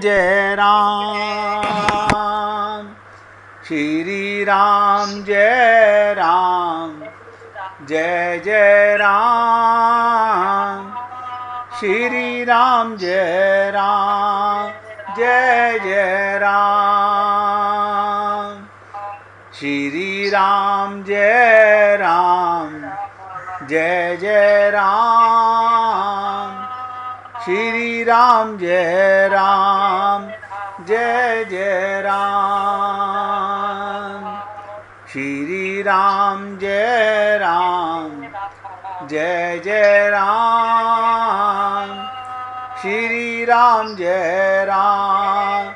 जय राम श्री राम जय राम जय जय राम श्री राम जय राम जय जय राम श्री राम जय राम जय जय राम श्री राम जय राम जय जय राम श्री राम जय राम जय जय राम श्री राम जय राम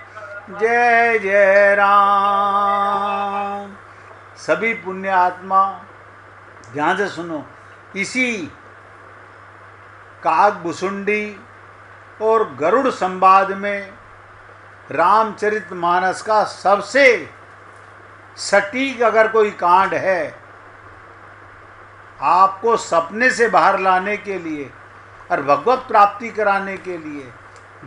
जय जय राम। सभी पुण्य आत्मा ध्यान से सुनो। इसी काकभुसुंडी और गरुड़ संवाद में रामचरितमानस का सबसे सटीक अगर कोई कांड है, आपको सपने से बाहर लाने के लिए और भगवत प्राप्ति कराने के लिए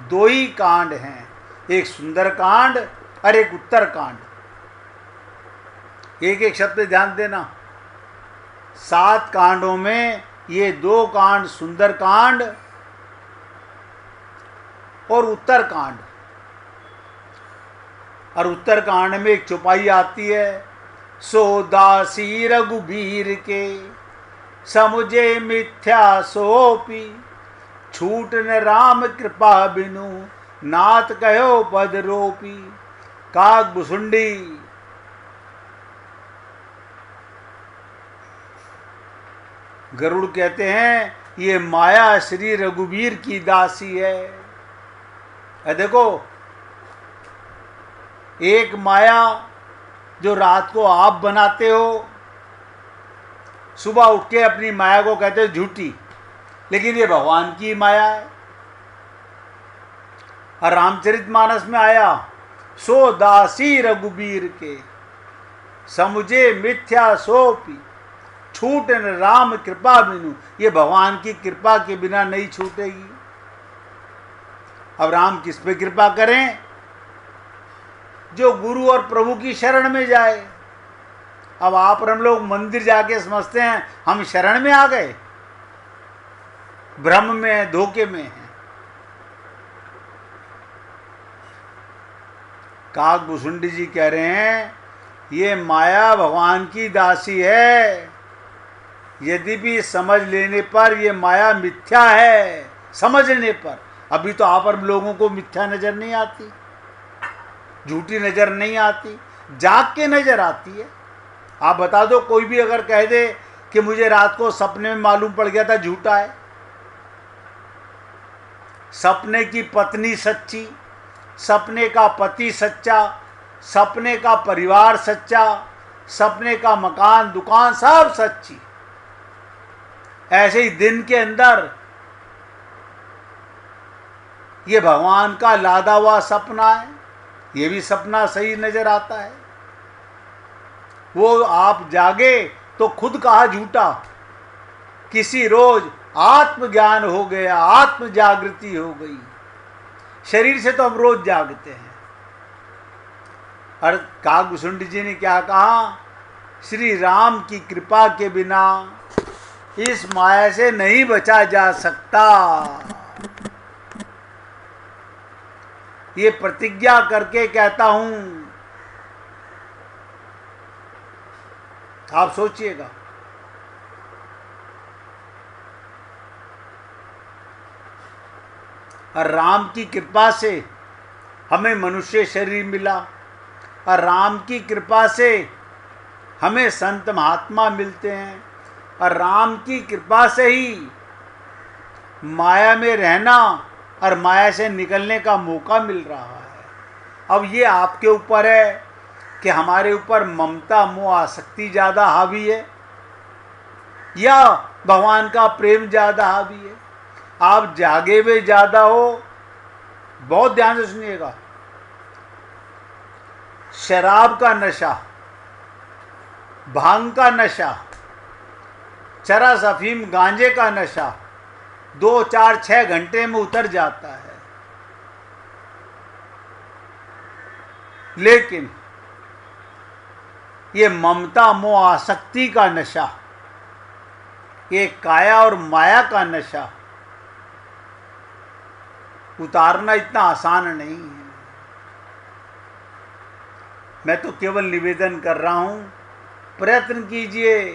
दो ही कांड हैं, एक सुंदर कांड और एक उत्तर कांड। एक एक शब्द ध्यान देना। 7 कांडों में ये 2 कांड सुंदर कांड और उत्तर कांड। और उत्तर कांड में एक चौपाई आती है, सो दासी रघुबीर के समुझे मिथ्या सोपी छूट न राम कृपा बिनु नाथ कहो पद रोपी। काकभुसुंडी गरुड़ कहते हैं ये माया श्री रघुबीर की दासी है। देखो, एक माया जो रात को आप बनाते हो, सुबह उठ के अपनी माया को कहते हो झूठी, लेकिन ये भगवान की माया है। और रामचरितमानस में आया, सो दासी रघुबीर के समुझे मिथ्या सोपी छूट न राम कृपा बिनु। ये भगवान की कृपा के बिना नहीं छूटेगी। अब राम किस पे कृपा करें? जो गुरु और प्रभु की शरण में जाए। अब आप और हम लोग मंदिर जाके समझते हैं हम शरण में आ गए, भ्रम में है, धोखे में है। काकभुसुंडी जी कह रहे हैं ये माया भगवान की दासी है। यद्यपि समझ लेने पर ये माया मिथ्या है, समझने पर। अभी तो आप और लोगों को मिथ्या नजर नहीं आती, झूठी नजर नहीं आती, जाग के नजर आती है। आप बता दो, कोई भी अगर कह दे कि मुझे रात को सपने में मालूम पड़ गया था, झूठा है। सपने की पत्नी सच्ची, सपने का पति सच्चा, सपने का परिवार सच्चा, सपने का मकान दुकान सब सच्ची। ऐसे ही दिन के अंदर ये भगवान का लादा हुआ सपना है, ये भी सपना सही नजर आता है। वो आप जागे तो खुद कहा झूठा। किसी रोज आत्मज्ञान हो गया, आत्म जागृति हो गई। शरीर से तो हम रोज जागते हैं। और काकभुसुंडी जी ने क्या कहा, श्री राम की कृपा के बिना इस माया से नहीं बचा जा सकता। ये प्रतिज्ञा करके कहता हूं, आप सोचिएगा। और राम की कृपा से हमें मनुष्य शरीर मिला, और राम की कृपा से हमें संत महात्मा मिलते हैं, और राम की कृपा से ही माया में रहना और माया से निकलने का मौका मिल रहा है। अब ये आपके ऊपर है कि हमारे ऊपर ममता मोह आसक्ति ज़्यादा हावी है या भगवान का प्रेम ज़्यादा हावी है। आप जागे हुए ज़्यादा हो। बहुत ध्यान से सुनिएगा। शराब का नशा, भांग का नशा, चरस अफीम गांजे का नशा 2, 4, 6 घंटे में उतर जाता है। लेकिन ये ममता मोह आसक्ति का नशा, ये काया और माया का नशा उतारना इतना आसान नहीं है। मैं तो केवल निवेदन कर रहा हूं, प्रयत्न कीजिए।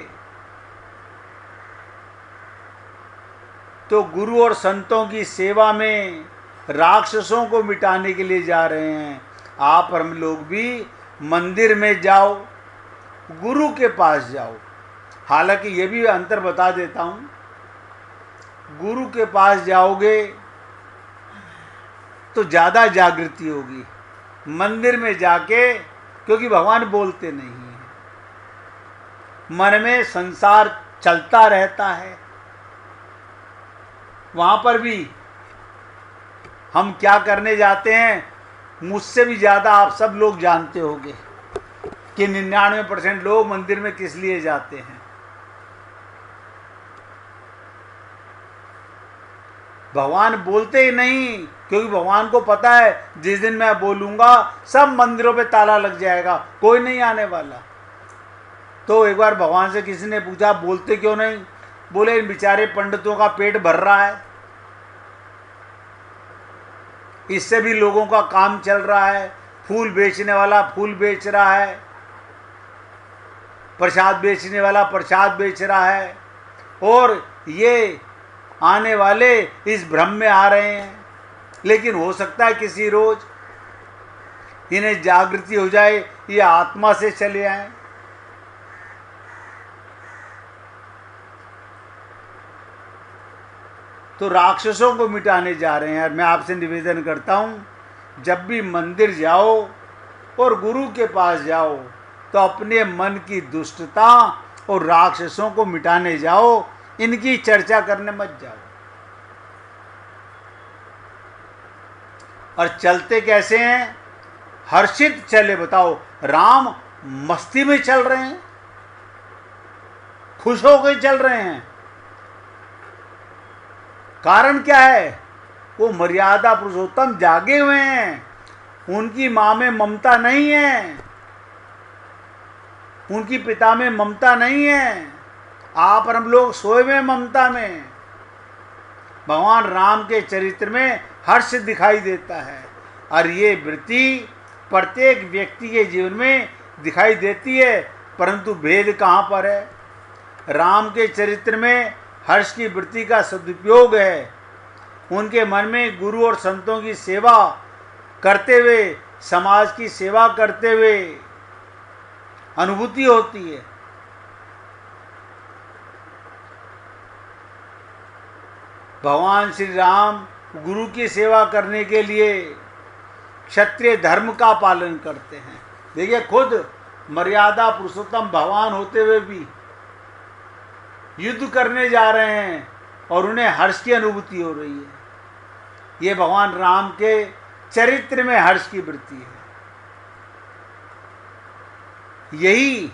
तो गुरु और संतों की सेवा में राक्षसों को मिटाने के लिए जा रहे हैं। आप और हम लोग भी मंदिर में जाओ, गुरु के पास जाओ। हालांकि ये भी अंतर बता देता हूं, गुरु के पास जाओगे तो ज़्यादा जागृति होगी। मंदिर में जाके, क्योंकि भगवान बोलते नहीं हैं, मन में संसार चलता रहता है। वहाँ पर भी हम क्या करने जाते हैं, मुझसे भी ज़्यादा आप सब लोग जानते होंगे कि 99% लोग मंदिर में किस लिए जाते हैं। भगवान बोलते ही नहीं, क्योंकि भगवान को पता है जिस दिन मैं बोलूँगा सब मंदिरों पे ताला लग जाएगा, कोई नहीं आने वाला। तो एक बार भगवान से किसी ने पूछा, बोलते क्यों नहीं? बोले इन बेचारे पंडितों का पेट भर रहा है, इससे भी लोगों का काम चल रहा है। फूल बेचने वाला फूल बेच रहा है, प्रसाद बेचने वाला प्रसाद बेच रहा है, और ये आने वाले इस भ्रम में आ रहे हैं। लेकिन हो सकता है किसी रोज इन्हें जागृति हो जाए, ये आत्मा से चले आए। तो राक्षसों को मिटाने जा रहे हैं। और मैं आपसे निवेदन करता हूँ, जब भी मंदिर जाओ और गुरु के पास जाओ तो अपने मन की दुष्टता और राक्षसों को मिटाने जाओ, इनकी चर्चा करने मत जाओ। और चलते कैसे हैं? हर्षित चले। बताओ, राम मस्ती में चल रहे हैं, खुश होकर चल रहे हैं। कारण क्या है? वो मर्यादा पुरुषोत्तम जागे हुए हैं, उनकी माँ में ममता नहीं है, उनकी पिता में ममता नहीं है। आप और हम लोग सोए हुए ममता में। भगवान राम के चरित्र में हर्ष दिखाई देता है, और ये वृत्ति प्रत्येक व्यक्ति के जीवन में दिखाई देती है, परंतु भेद कहाँ पर है? राम के चरित्र में हर्ष की वृत्ति का सदुपयोग है। उनके मन में गुरु और संतों की सेवा करते हुए, समाज की सेवा करते हुए अनुभूति होती है। भगवान श्री राम गुरु की सेवा करने के लिए क्षत्रिय धर्म का पालन करते हैं। देखिए, खुद मर्यादा पुरुषोत्तम भगवान होते हुए भी युद्ध करने जा रहे हैं और उन्हें हर्ष की अनुभूति हो रही है। ये भगवान राम के चरित्र में हर्ष की वृत्ति है। यही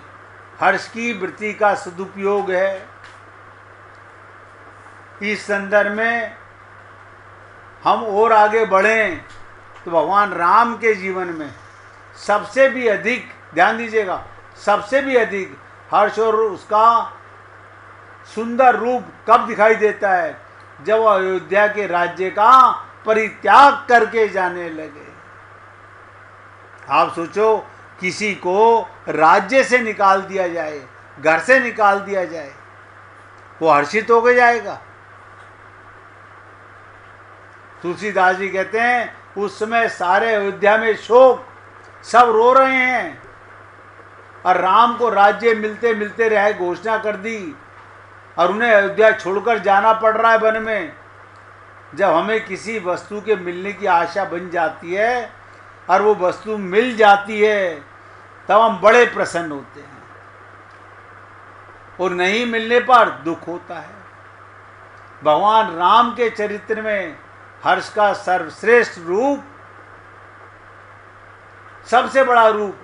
हर्ष की वृत्ति का सदुपयोग है। इस संदर्भ में हम और आगे बढ़ें तो भगवान राम के जीवन में सबसे भी अधिक, ध्यान दीजिएगा, सबसे भी अधिक हर्ष और उसका सुंदर रूप कब दिखाई देता है? जब अयोध्या के राज्य का परित्याग करके जाने लगे। आप सोचो, किसी को राज्य से निकाल दिया जाए, घर से निकाल दिया जाए, वो हर्षित होकर जाएगा। तुलसीदास जी कहते हैं, उस समय सारे अयोध्या में शोक, सब रो रहे हैं, और राम को राज्य मिलते मिलते रहे घोषणा कर दी, और उन्हें अयोध्या छोड़कर जाना पड़ रहा है वन में। जब हमें किसी वस्तु के मिलने की आशा बन जाती है और वो वस्तु मिल जाती है, तब हम बड़े प्रसन्न होते हैं, और नहीं मिलने पर दुख होता है। भगवान राम के चरित्र में हर्ष का सर्वश्रेष्ठ रूप, सबसे बड़ा रूप,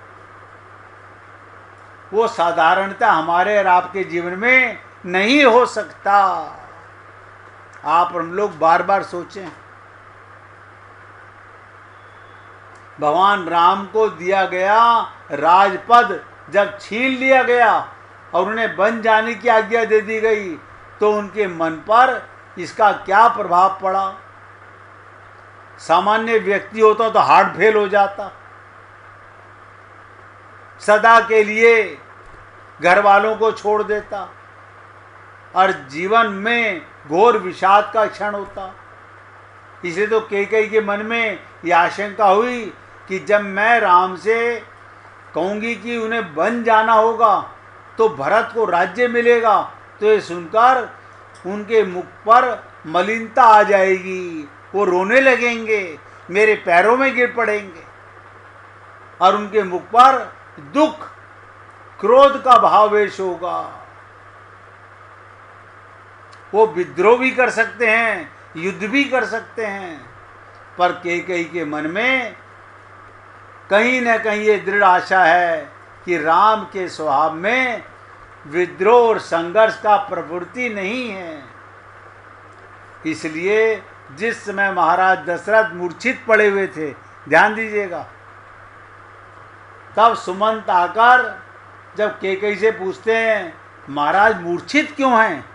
वो साधारणता हमारे और आपके जीवन में नहीं हो सकता। आप और हम लोग बार बार सोचें, भगवान राम को दिया गया राजपद जब छीन लिया गया और उन्हें बन जाने की आज्ञा दे दी गई, तो उनके मन पर इसका क्या प्रभाव पड़ा? सामान्य व्यक्ति होता तो हार्ट फेल हो जाता, सदा के लिए घर वालों को छोड़ देता और जीवन में घोर विषाद का क्षण होता। इसे तो कैकेयी के मन में यह आशंका हुई कि जब मैं राम से कहूँगी कि उन्हें बन जाना होगा तो भरत को राज्य मिलेगा, तो ये सुनकर उनके मुख पर मलिनता आ जाएगी, वो रोने लगेंगे, मेरे पैरों में गिर पड़ेंगे और उनके मुख पर दुख क्रोध का भावावेश होगा। वो विद्रोह भी कर सकते हैं, युद्ध भी कर सकते हैं, पर कैकेयी के मन में कहीं न कहीं ये दृढ़ आशा है कि राम के स्वभाव में विद्रोह और संघर्ष का प्रवृत्ति नहीं है। इसलिए जिस समय महाराज दशरथ मूर्छित पड़े हुए थे, ध्यान दीजिएगा, तब सुमंत आकर जब कैकेयी से पूछते हैं महाराज मूर्छित क्यों हैं?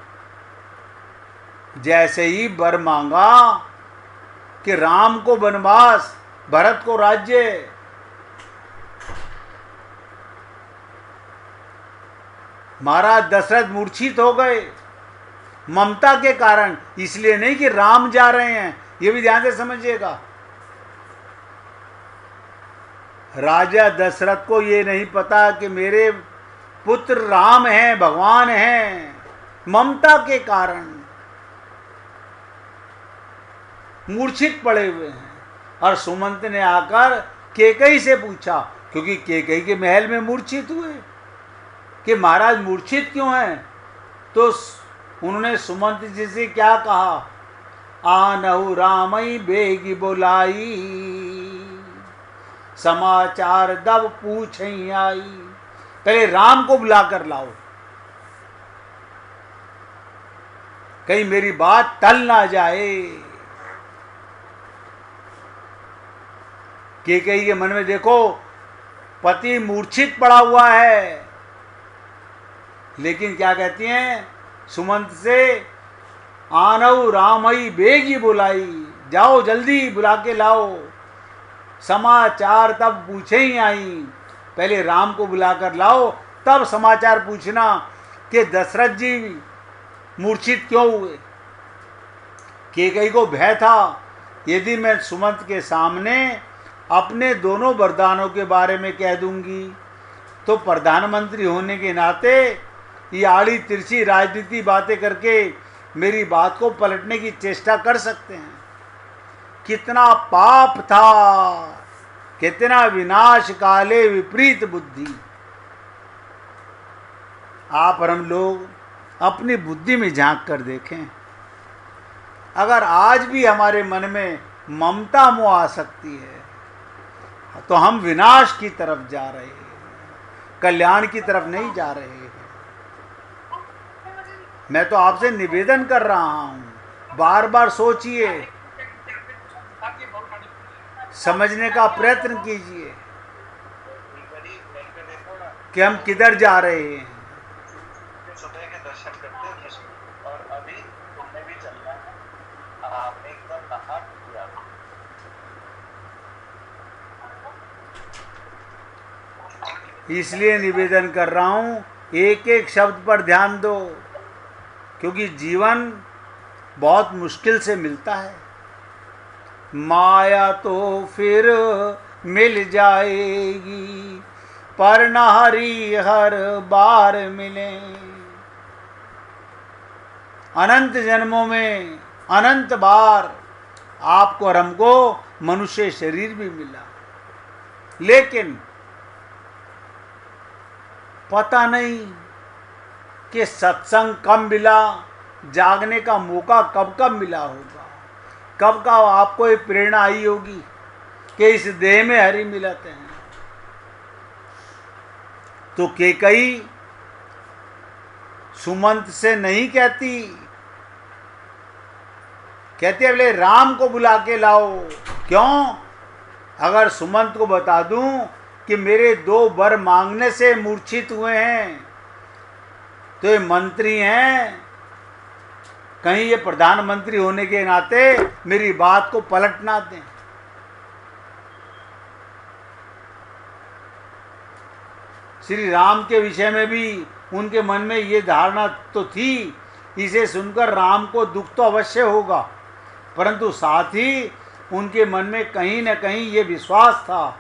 जैसे ही वर मांगा कि राम को वनवास, भरत को राज्य, महाराज दशरथ मूर्छित हो गए ममता के कारण, इसलिए नहीं कि राम जा रहे हैं, ये भी ध्यान से समझिएगा। राजा दशरथ को ये नहीं पता कि मेरे पुत्र राम हैं, भगवान हैं, ममता के कारण मूर्छित पड़े हुए हैं। और सुमंत ने आकर कैकेयी से पूछा, क्योंकि कैकेयी के महल में मूर्छित हुए, कि महाराज मूर्छित क्यों हैं? तो उन्होंने सुमंत जी से क्या कहा? आनहु रामई बेगी बोलाई, समाचार दब पूछ आई। पहले राम को बुला कर लाओ, कहीं मेरी बात टल ना जाए। कैकेयी के मन में देखो, पति मूर्छित पड़ा हुआ है, लेकिन क्या कहती हैं सुमंत से? आनऊ रामई बेगी बुलाई, जाओ जल्दी बुला के लाओ। समाचार तब पूछे ही आई, पहले राम को बुला कर लाओ, तब समाचार पूछना कि दशरथ जी मूर्छित क्यों हुए। कैकेयी को भय था, यदि मैं सुमंत के सामने अपने दोनों वरदानों के बारे में कह दूंगी तो प्रधानमंत्री होने के नाते ये आड़ी तिरछी राजनीति बातें करके मेरी बात को पलटने की चेष्टा कर सकते हैं। कितना पाप था, कितना विनाश काले विपरीत बुद्धि। आप और हम लोग अपनी बुद्धि में झांक कर देखें, अगर आज भी हमारे मन में ममता मोह आ सकती है तो हम विनाश की तरफ जा रहे हैं, कल्याण की तरफ नहीं जा रहे हैं। मैं तो आपसे निवेदन कर रहा हूं, बार बार सोचिए, समझने का प्रयत्न कीजिए कि हम किधर जा रहे हैं। सुबह के दर्शन करते हैं और अभी तुमने भी चलना है, आपने एकदम नहा दिया। इसलिए निवेदन कर रहा हूं, एक एक शब्द पर ध्यान दो, क्योंकि जीवन बहुत मुश्किल से मिलता है। माया तो फिर मिल जाएगी, पर न हरि हर बार मिले। अनंत जन्मों में अनंत बार आपको और हमको मनुष्य शरीर भी मिला, लेकिन पता नहीं कि सत्संग कब मिला, जागने का मौका कब कब मिला होगा, कब कब आपको ये प्रेरणा आई होगी कि इस देह में हरि मिलते हैं। तो कैकेयी सुमंत से नहीं कहती, कहती है बोले राम को बुला के लाओ। क्यों? अगर सुमंत को बता दूं कि मेरे 2 वर मांगने से मूर्छित हुए हैं, तो ये मंत्री हैं, कहीं ये प्रधानमंत्री होने के नाते मेरी बात को पलट ना दें। श्री राम के विषय में भी उनके मन में ये धारणा तो थी, इसे सुनकर राम को दुख तो अवश्य होगा, परंतु साथ ही उनके मन में कहीं न कहीं ये विश्वास था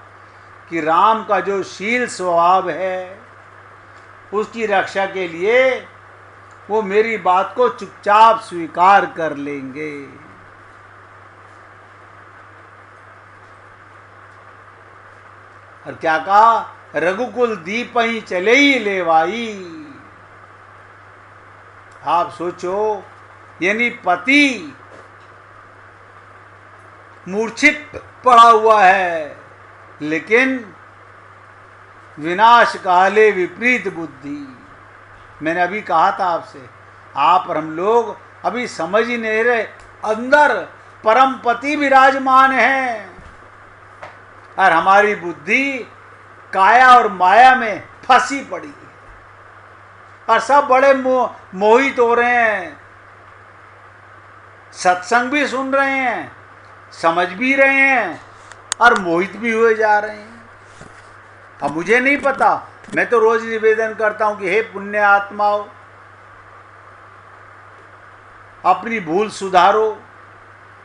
कि राम का जो शील स्वभाव है उसकी रक्षा के लिए वो मेरी बात को चुपचाप स्वीकार कर लेंगे। और क्या कहा, रघुकुल दीप ही चले ही लेवाई। आप सोचो, यानी पति मूर्छित पड़ा हुआ है, लेकिन विनाश काले विपरीत बुद्धि। मैंने अभी कहा था आपसे, आप और हम लोग अभी समझ ही नहीं रहे, अंदर परम पति विराजमान है और हमारी बुद्धि काया और माया में फंसी पड़ी है और सब बड़े मोहित हो रहे हैं, सत्संग भी सुन रहे हैं, समझ भी रहे हैं और मोहित भी हुए जा रहे हैं। अब मुझे नहीं पता, मैं तो रोज निवेदन करता हूं कि हे पुण्य आत्माओं, अपनी भूल सुधारो।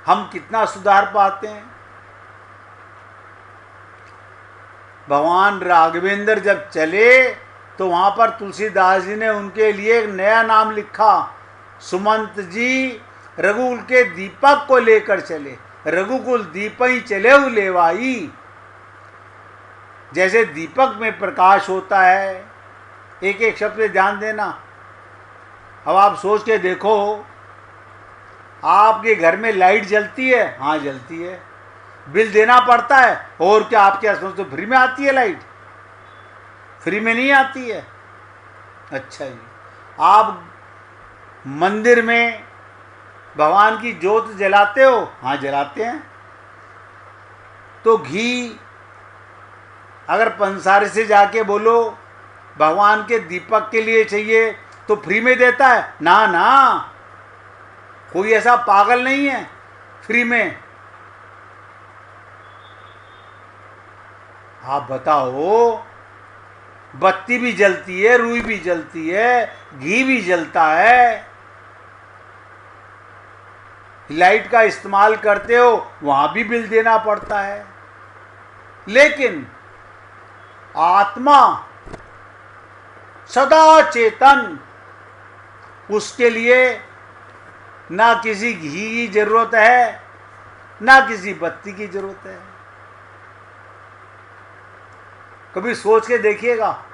हम कितना सुधार पाते हैं? भगवान राघवेंद्र जब चले तो वहां पर तुलसीदास जी ने उनके लिए एक नया नाम लिखा, सुमंत जी रघुकुल के दीपक को लेकर चले, रघुकुल दीप ही चले हु लेवाई। जैसे दीपक में प्रकाश होता है, एक एक शब्द पे ध्यान देना। अब आप सोच के देखो, आपके घर में लाइट जलती है? हाँ जलती है। बिल देना पड़ता है? और क्या आपके आसपास तो फ्री में आती है लाइट? फ्री में नहीं आती है। अच्छा जी, आप मंदिर में भगवान की ज्योत जलाते हो? हाँ जलाते हैं। तो घी अगर पंसारी से जाके बोलो भगवान के दीपक के लिए चाहिए तो फ्री में देता है? ना ना, कोई ऐसा पागल नहीं है फ्री में। आप बताओ, बत्ती भी जलती है, रुई भी जलती है, घी भी जलता है, लाइट का इस्तेमाल करते हो वहां भी बिल देना पड़ता है। लेकिन आत्मा सदा चेतन, उसके लिए ना किसी घी की जरूरत है, ना किसी बत्ती की जरूरत है। कभी सोच के देखिएगा,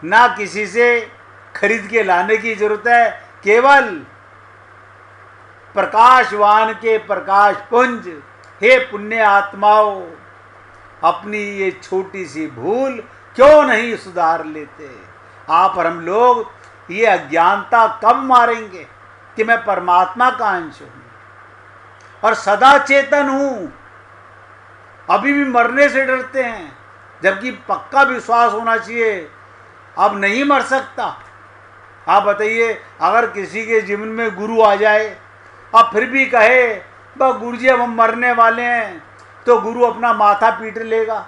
ना किसी से खरीद के लाने की जरूरत है, केवल प्रकाशवान के प्रकाश पुंज। हे पुण्य आत्माओं, अपनी ये छोटी सी भूल क्यों नहीं सुधार लेते? आप और हम लोग ये अज्ञानता कब मारेंगे कि मैं परमात्मा का अंश हूं और सदा चेतन हूं? अभी भी मरने से डरते हैं, जबकि पक्का विश्वास होना चाहिए अब नहीं मर सकता। आप बताइए, अगर किसी के जीवन में गुरु आ जाए अब फिर भी कहे बस गुरु जी अब हम मरने वाले हैं, तो गुरु अपना माथा पीट लेगा।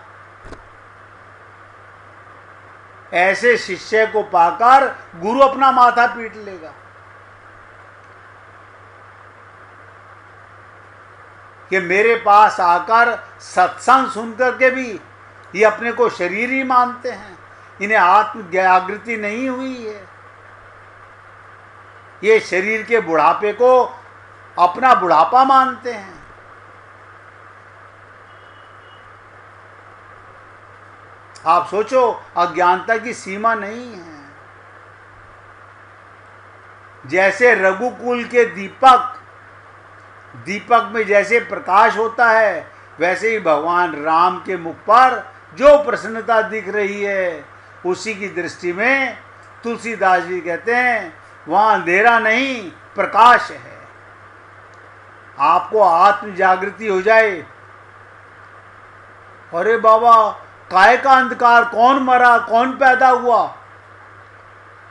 ऐसे शिष्य को पाकर गुरु अपना माथा पीट लेगा कि मेरे पास आकर सत्संग सुनकर के भी ये अपने को शरीर ही मानते हैं, इन्हें आत्म जागृति नहीं हुई है। ये शरीर के बुढ़ापे को अपना बुढ़ापा मानते हैं। आप सोचो, अज्ञानता की सीमा नहीं है। जैसे रघुकुल के दीपक में जैसे प्रकाश होता है, वैसे ही भगवान राम के मुख पर जो प्रसन्नता दिख रही है, उसी की दृष्टि में तुलसीदास जी कहते हैं वहां अंधेरा नहीं प्रकाश है। आपको आत्म जागृति हो जाए अरे बाबा, काय का अंधकार, कौन मरा, कौन पैदा हुआ,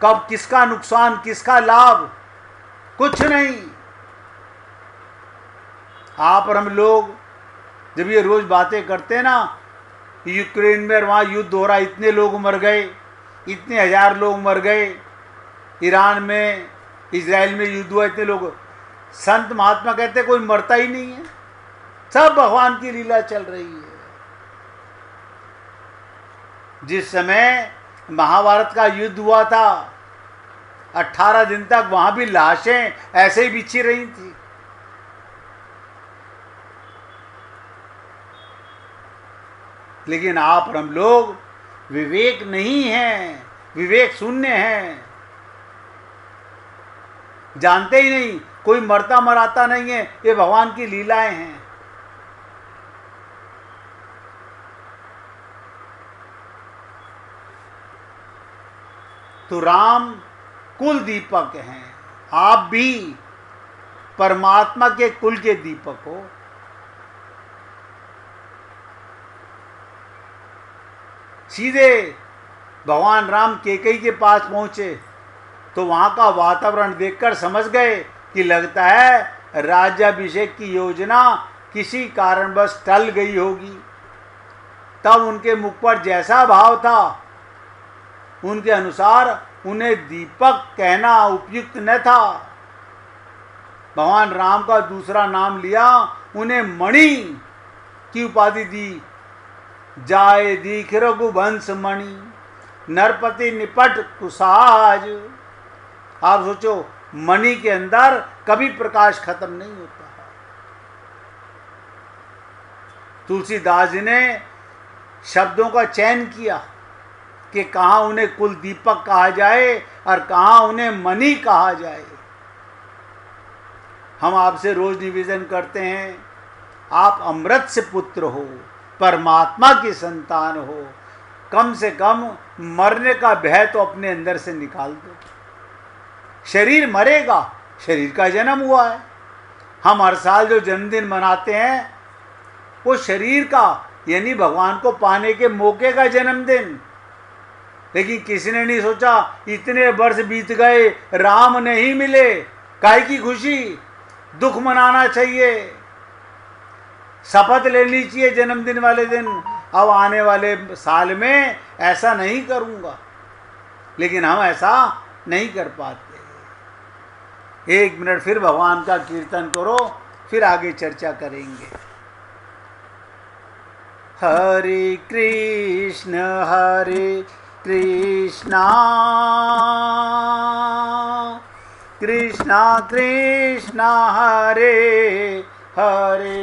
कब किसका नुकसान, किसका लाभ, कुछ नहीं। आप और हम लोग जब ये रोज बातें करते ना, यूक्रेन में वहाँ युद्ध हो रहा, इतने लोग मर गए, इतने हजार लोग मर गए, ईरान में, इजराइल में युद्ध हुआ, इतने लोग। संत महात्मा कहते कोई मरता ही नहीं है, सब भगवान की लीला चल रही है। जिस समय महाभारत का युद्ध हुआ था, 18 दिन तक वहां भी लाशें ऐसे ही बिछी रही थी। लेकिन आप और हम लोग विवेक नहीं हैं, विवेक शून्य हैं, जानते ही नहीं, कोई मरता मराता नहीं है, ये भगवान की लीलाएं हैं। तो राम कुल दीपक हैं, आप भी परमात्मा के कुल के दीपक हो। सीधे भगवान राम कैकेयी के पास पहुंचे तो वहां का वातावरण देखकर समझ गए कि लगता है राज्याभिषेक की योजना किसी कारणवश टल गई होगी। तब उनके मुख पर जैसा भाव था, उनके अनुसार उन्हें दीपक कहना उपयुक्त न था। भगवान राम का दूसरा नाम लिया, उन्हें मणि की उपाधि दी। जाए दीख रघुवंश मणि, नरपति निपट कुसाज। आप सोचो, मणि के अंदर कभी प्रकाश खत्म नहीं होता। तुलसीदास जी ने शब्दों का चयन किया कि कहाँ उन्हें कुल दीपक कहा जाए और कहाँ उन्हें मणि कहा जाए। हम आपसे रोज निवेदन करते हैं, आप अमृत से पुत्र हो, परमात्मा की संतान हो, कम से कम मरने का भय तो अपने अंदर से निकाल दो। शरीर मरेगा, शरीर का जन्म हुआ है। हम हर साल जो जन्मदिन मनाते हैं वो शरीर का, यानी भगवान को पाने के मौके का जन्मदिन। लेकिन किसी ने नहीं सोचा इतने वर्ष बीत गए, राम नहीं मिले, काहे की खुशी, दुख मनाना चाहिए, शपथ लेनी चाहिए जन्मदिन वाले दिन, अब आने वाले साल में ऐसा नहीं करूंगा। लेकिन हम ऐसा नहीं कर पाते। एक मिनट फिर भगवान का कीर्तन करो, फिर आगे चर्चा करेंगे। हरे कृष्ण कृष्णा कृष्णा कृष्णा हरे हरे,